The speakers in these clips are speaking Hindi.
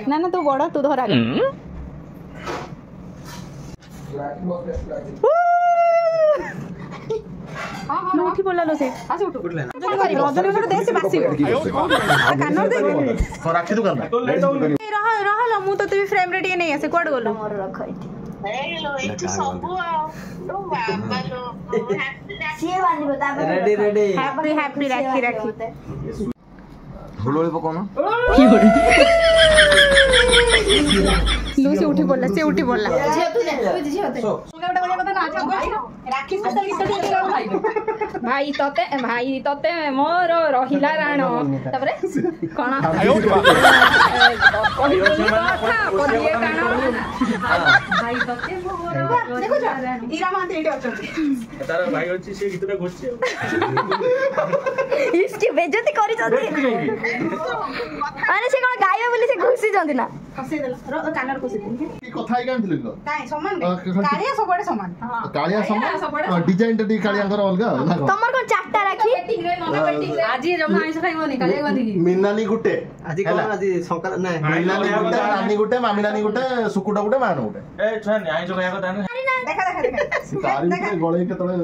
ना ना तू बड़ तू धरा उठी बोला लो से रजनी दे से बासी कान दे राखी दुकान रह रह लो मु तो भी फ्रेम रे टिके नहीं आसे कोड गोलो मोर रख हेलो एतु सब लो बाबा लो सीए बांधी बता रेडी रेडी हैप्पी हैप्पी राखी राखी हुलोळे पकोनो लू से उठी बोला से उठी बोला झियो तू जा तू झियो ते गोटा बोले कथा ना राखी स्पेशल गीत टी गाओ भाई तते मोर रहिला राण तबरे कोन आयो कहिए कान भाई तते मोर देखो इरा माते एटी अछंती तार भाई अछि से गीतटा गोछि इसकी बेइज्जती करी जदी अरे से कोन गाइबा बोली से घुसी जंदी ना हसे देला कानर कोसी की कथा आइ कान थिलु काई समान कालिया सबडे समान कालिया समान डिजाइन टी कालियांकर अलगा तमर कोन चारटा राखी वेटिंग रे मम्मी वेटिंग रे आज जमा आइस खाइबोनी कालिया बांधी मिनानी गुटे आज कोन आज संकर ना मिनानी गुटे नानी गुटे मामी नानी गुटे सुकुटा गुटे मान गुटे ए छन आइ जो कहया कथा देखा तारी के गळे के तळे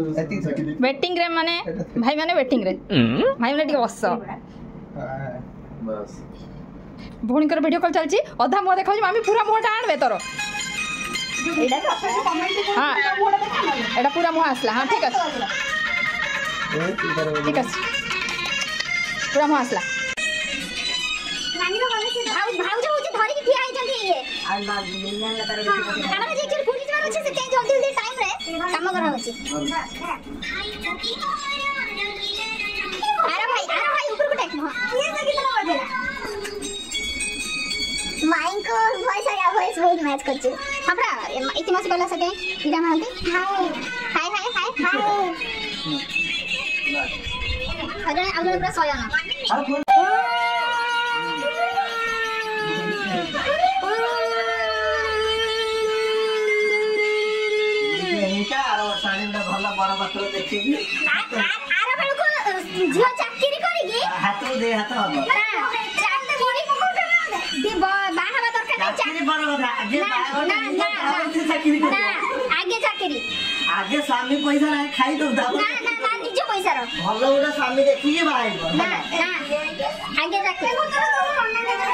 सकी दे वेटिंग रे माने भाई माने वेटिंग रे भाई माने टिके बस बस भोणी कर वीडियो कॉल चलची अधा मुह देखा मामी पूरा मुहटा आनबे तोर एडा तो अपन कमेंट हां एडा पूरा मुह आसला हां ठीक আছে ठीक আছে पूरा मुह आसला नानी रो वाला से भाउज होची धरी के ठिया आइचंती ये आ ना मिलना तार खाना जे एक्चुअली पूरी जवार अछि से जल्दी जल्दी टाइम रे काम करा होची अरे भाई ऊपर को टेक ये से कितना बजे माइन को वॉइस आया वॉइस बहुत मैच करछु हमरा इति मास कहला सके इरा मानती हाय अरे अगले पूरा सोया ना इनका आरो साडीटा भला बड़ पत्र देखिबी आरो बेल को झियो चाकरी करिगी हाथ दे हाथ हम चाकरी को दे बाहावा दरकार नहीं चाकरी बड़ कथा आगे आगे चाकरी आगे स्वामी पैसा ना खाई दो ना निज पैसा रो भलो उडा स्वामी देखिए भाई ना आगे चाकरी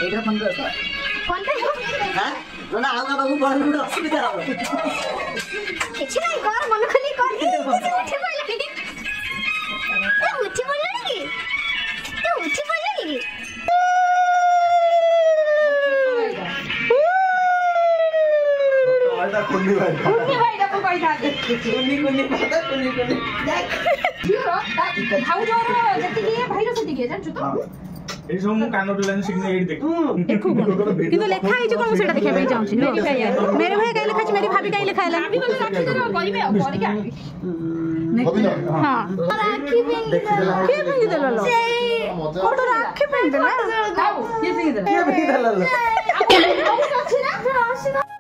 एटा फोन कर फोन पे हां ना आउगा बाबू बड़ गुड असुविधा हो किछ नहीं कर मन खाली कर उठी पड़ला नहीं तू उठी पड़ला नहीं आइदा खुन्नी भाई को कहिदा कुन्नी पता कुन्नी देख हिरो भाउज रो जति के भाई रो सति के जानछु तो ए सब मु कानो लाइन सिग्न एडी देख देखू किंतु लेखा है जो कोन सेटा देखै पे जाउछि मेरी भाई मेरे भाई काई लिखा मेरी भाभी काई लिखा है भाभी बोले राखी तो करिवे और कर के हां राखी पिन के पिन देला लो फोटो राखी पिन देला ये पिन देला ये भी दलाल आ